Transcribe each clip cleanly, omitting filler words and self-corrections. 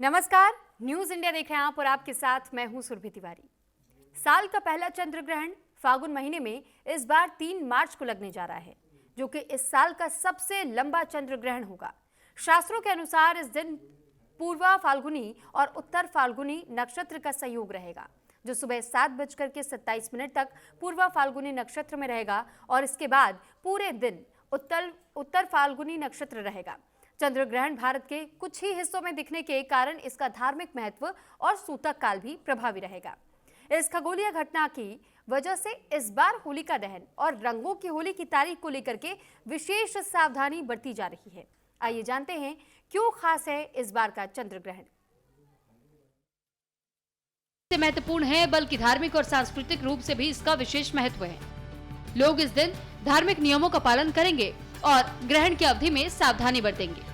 नमस्कार, news India देख रहे हैं आप और आपके साथ मैं हूं सुरभि तिवारी। साल का पहला चंद्र ग्रहण फागुन महीने में इस बार 3 मार्च को लगने जा रहा है, जो कि इस साल का सबसे लंबा चंद्र ग्रहण होगा। शास्त्रों के अनुसार इस दिन पूर्वा फाल्गुनी और उत्तर फाल्गुनी नक्षत्र का संयोग रहेगा, जो सुबह 7:27 तक पूर्वा फाल्गुनी नक्षत्र में रहेगा और इसके बाद पूरे दिन उत्तर फाल्गुनी नक्षत्र रहेगा। चंद्र ग्रहण भारत के कुछ ही हिस्सों में दिखने के कारण इसका धार्मिक महत्व और सूतक काल भी प्रभावी रहेगा। इस खगोलीय घटना की वजह से इस बार होलिका दहन और रंगों की होली की तारीख को लेकर के विशेष सावधानी बरती जा रही है। आइए जानते हैं क्यों खास है इस बार का चंद्र ग्रहण। महत्वपूर्ण है, बल्कि धार्मिक और सांस्कृतिक रूप से भी इसका विशेष महत्व है। लोग इस दिन धार्मिक नियमों का पालन करेंगे और ग्रहण की अवधि में सावधानी बरतेंगे।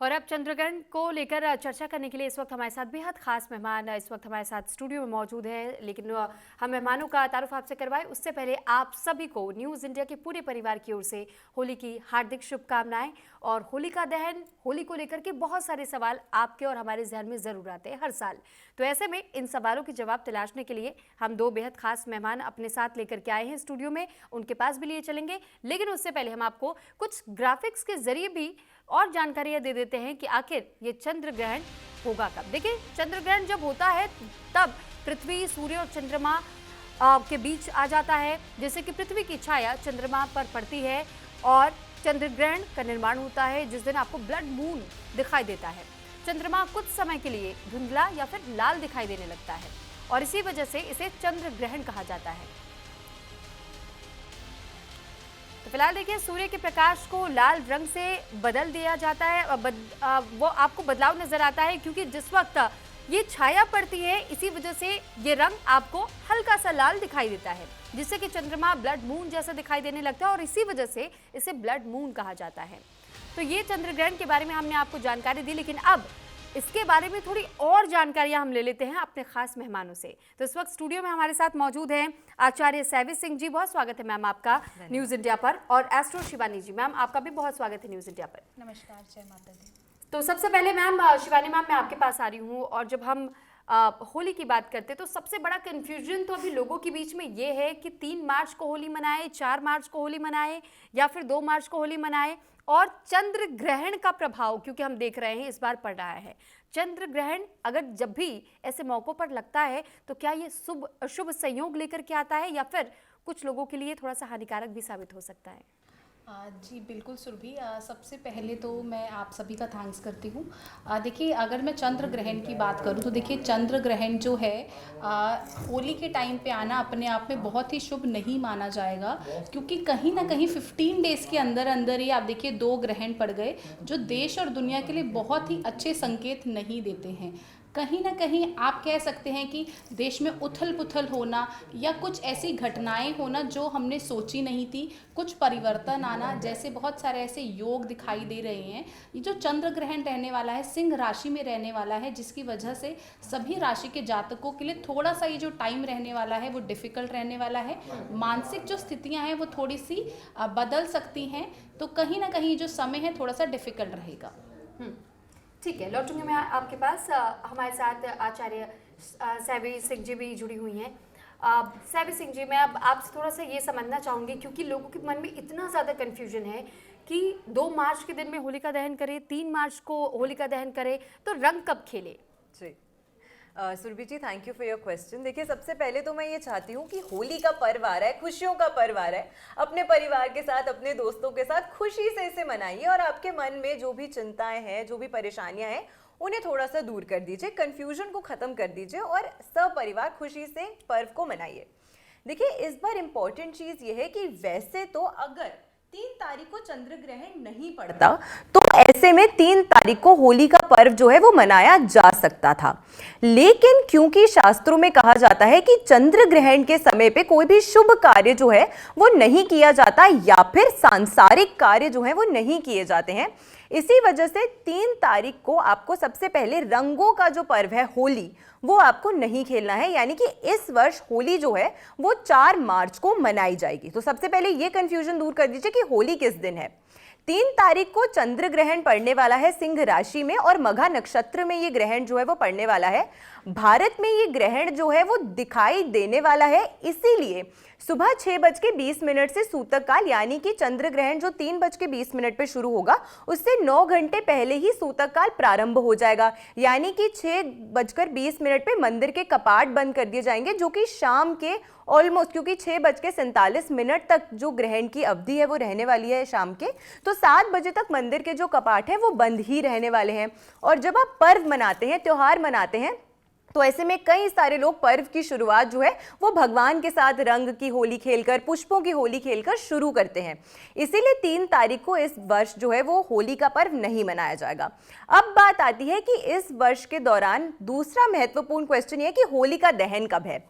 और अब चंद्रग्रहण को लेकर चर्चा करने के लिए इस वक्त हमारे साथ बेहद खास मेहमान इस वक्त हमारे साथ स्टूडियो में मौजूद हैं। लेकिन हम मेहमानों का तारुफ आपसे करवाएं उससे पहले आप सभी को न्यूज़ इंडिया के पूरे परिवार की ओर से होली की हार्दिक शुभकामनाएं। और होलिका दहन, होली को लेकर के बहुत सारे सवाल आपके और हमारे जहन में ज़रूर आते हैं हर साल। तो ऐसे में इन सवालों के जवाब तलाशने के लिए हम 2 बेहद खास मेहमान अपने साथ लेकर के आए हैं स्टूडियो में, उनके पास भी लिए चलेंगे। लेकिन उससे पहले हम आपको कुछ ग्राफिक्स के जरिए भी और जानकारियां दे देते हैं कि आखिर ये चंद्र ग्रहण होगा कब। देखिए, चंद्र ग्रहण जब होता है तब पृथ्वी, सूर्य और चंद्रमा के बीच आ जाता है, जैसे कि पृथ्वी की छाया चंद्रमा पर पड़ती है और चंद्र ग्रहण का निर्माण होता है, जिस दिन आपको ब्लड मून दिखाई देता है। चंद्रमा कुछ समय के लिए धुंधला या फिर लाल दिखाई देने लगता है और इसी वजह से इसे चंद्र ग्रहण कहा जाता है। तो फिलहाल देखिए, सूर्य के प्रकाश को लाल रंग से बदल दिया जाता है। वो आपको बदलाव नजर आता है क्योंकि जिस वक्त ये छाया पड़ती है, इसी वजह से ये रंग आपको हल्का सा लाल दिखाई देता है, जिससे कि चंद्रमा ब्लड मून जैसा दिखाई देने लगता है और इसी वजह से इसे ब्लड मून कहा जाता है। तो ये चंद्र ग्रहण के बारे में हमने आपको जानकारी दी, लेकिन अब इसके बारे में थोड़ी और जानकारियां हम ले लेते हैं अपने खास मेहमानों से। तो इस वक्त स्टूडियो में हमारे साथ मौजूद हैं आचार्य सैवी सिंह जी, बहुत स्वागत है मैम आपका न्यूज़ इंडिया पर। और एस्ट्रो शिवानी जी, मैम आपका भी बहुत स्वागत है न्यूज़ इंडिया पर। नमस्कार, जय माता दी। तो सबसे पहले मैम शिवानी मैम, मैं आपके पास आ रही हूँ और जब हम होली की बात करते हैं तो सबसे बड़ा कन्फ्यूजन तो अभी लोगों के बीच में ये है कि 3 मार्च को होली मनाए, 4 मार्च को होली मनाए या फिर 2 मार्च को होली मनाए। और चंद्र ग्रहण का प्रभाव, क्योंकि हम देख रहे हैं इस बार पड़ रहा है चंद्र ग्रहण, अगर जब भी ऐसे मौक़ों पर लगता है तो क्या ये शुभ संयोग लेकर के आता है या फिर कुछ लोगों के लिए थोड़ा सा हानिकारक भी साबित हो सकता है? जी बिल्कुल सुरभि, सबसे पहले तो मैं आप सभी का थैंक्स करती हूँ। देखिए, अगर मैं चंद्र ग्रहण की बात करूँ तो देखिए, चंद्र ग्रहण जो है होली के टाइम पे आना अपने आप में बहुत ही शुभ नहीं माना जाएगा, क्योंकि कहीं ना कहीं 15 डेज़ के अंदर अंदर ही आप देखिए 2 ग्रहण पड़ गए, जो देश और दुनिया के लिए बहुत ही अच्छे संकेत नहीं देते हैं। कहीं ना कहीं आप कह सकते हैं कि देश में उथल पुथल होना या कुछ ऐसी घटनाएं होना जो हमने सोची नहीं थी, कुछ परिवर्तन आना, जैसे बहुत सारे ऐसे योग दिखाई दे रहे हैं। ये जो चंद्र ग्रहण रहने वाला है, सिंह राशि में रहने वाला है, जिसकी वजह से सभी राशि के जातकों के लिए थोड़ा सा ये जो टाइम रहने वाला है वो डिफ़िकल्ट रहने वाला है। मानसिक जो स्थितियाँ हैं वो थोड़ी सी बदल सकती हैं, तो कहीं ना कहीं जो समय है थोड़ा सा डिफ़िकल्ट रहेगा। ठीक है, लौटूंगी मैं आपके पास। हमारे साथ आचार्य सैवी सिंह जी भी जुड़ी हुई हैं। सैवी सिंह जी, मैं अब आपसे थोड़ा सा ये समझना चाहूँगी, क्योंकि लोगों के मन में इतना ज़्यादा कन्फ्यूजन है कि 2 मार्च के दिन में होलिका दहन करें, 3 मार्च को होलिका दहन करें, तो रंग कब खेले? जी Surabhi ji, thank you for your question. देखिए, सबसे पहले तो मैं ये चाहती हूँ कि होली का पर्व आ रहा है, खुशियों का पर्व आ रहा है, अपने परिवार के साथ, अपने दोस्तों के साथ खुशी से इसे मनाइए और आपके मन में जो भी चिंताएं हैं, जो भी परेशानियां हैं, उन्हें थोड़ा सा दूर कर दीजिए, कन्फ्यूजन को ख़त्म कर दीजिए और सपरिवार खुशी से पर्व को मनाइए। देखिए, इस बार इम्पॉर्टेंट चीज़ ये है कि वैसे तो अगर 3 तारीख को चंद्र ग्रहण नहीं पड़ता तो ऐसे में 3 तारीख को होली का पर्व जो है वो मनाया जा सकता था, लेकिन क्योंकि शास्त्रों में कहा जाता है कि चंद्र ग्रहण के समय पे कोई भी शुभ कार्य जो है वो नहीं किया जाता या फिर सांसारिक कार्य जो है वो नहीं किए जाते हैं, इसी वजह से 3 तारीख को आपको सबसे पहले रंगों का जो पर्व है होली, वो आपको नहीं खेलना है। यानी कि इस वर्ष होली जो है वो 4 मार्च को मनाई जाएगी। तो सबसे पहले ये कंफ्यूजन दूर कर दीजिए कि होली किस दिन है। 3 तारीख को चंद्र ग्रहण पड़ने वाला है सिंह राशि में और मघा नक्षत्र में ये ग्रहण जो है वो पड़ने वाला है। भारत में ये ग्रहण जो है वो दिखाई देने वाला है, इसीलिए सुबह 6:20 से सूतक काल यानी कि चंद्र ग्रहण जो 3:20 पे शुरू होगा उससे 9 घंटे पहले ही सूतक काल प्रारंभ हो जाएगा। यानी कि 6:20 पे मंदिर के कपाट बंद कर दिए जाएंगे, जो कि शाम के ऑलमोस्ट, क्योंकि 6:47 तक जो ग्रहण की अवधि है वो रहने वाली है शाम के, तो 7 बजे तक मंदिर के जो कपाट हैं वो बंद ही रहने वाले हैं। और जब आप पर्व मनाते हैं, त्योहार मनाते हैं, तो ऐसे में कई सारे लोग पर्व की शुरुआत जो है वो भगवान के साथ रंग की होली खेलकर, पुष्पों की होली खेलकर शुरू करते हैं। इसीलिए 3 तारीख को इस वर्ष जो है वो होली का पर्व नहीं मनाया जाएगा। अब बात आती है कि इस वर्ष के दौरान दूसरा महत्वपूर्ण क्वेश्चन ये है कि होलिका दहन कब है।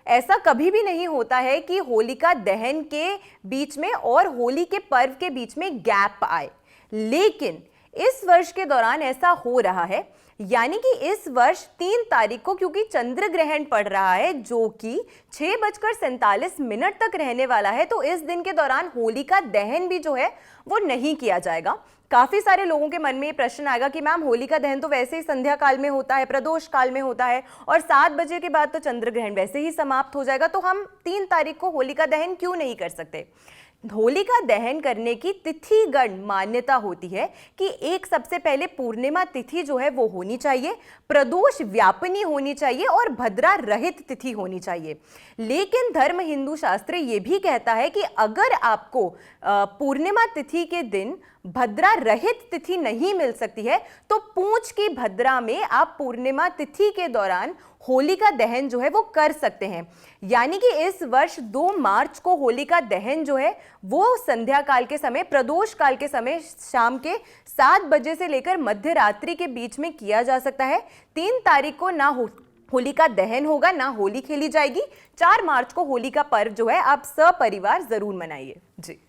ऐसा कभी भी नहीं होता है कि होलिका दहन के बीच में और होली के पर्व के बीच में गैप आए, लेकिन इस वर्ष के दौरान ऐसा हो रहा है। यानी कि इस वर्ष 3 तारीख को, क्योंकि चंद्र ग्रहण पड़ रहा है जो कि 6:47 तक रहने वाला है, तो इस दिन के दौरान होलिका दहन भी जो है वो नहीं किया जाएगा। काफी सारे लोगों के मन में ये प्रश्न आएगा कि मैम होलिका दहन तो वैसे ही संध्या काल में होता है, प्रदोष काल में होता है, और 7 बजे के बाद तो चंद्र ग्रहण वैसे ही समाप्त हो जाएगा, तो हम 3 तारीख को होलिका दहन क्यों नहीं कर सकते। होलिका दहन करने की तिथिगण मान्यता होती है कि एक सबसे पहले पूर्णिमा तिथि जो है वो होनी चाहिए, प्रदोष व्यापिनी होनी चाहिए और भद्रा रहित तिथि होनी चाहिए। लेकिन धर्म हिंदू शास्त्र ये भी कहता है कि अगर आपको पूर्णिमा तिथि के दिन भद्रा रहित तिथि नहीं मिल सकती है तो पूंछ की भद्रा में आप पूर्णिमा तिथि के दौरान होलिका दहन जो है वो कर सकते हैं। यानी कि इस वर्ष 2 मार्च को होलिका दहन जो है वो संध्या काल के समय, प्रदोष काल के समय, शाम के 7 बजे से लेकर मध्य रात्रि के बीच में किया जा सकता है। 3 तारीख को ना होलिका दहन होगा, ना होली खेली जाएगी। 4 मार्च को होली का पर्व जो है आप सपरिवार जरूर मनाइए। जी।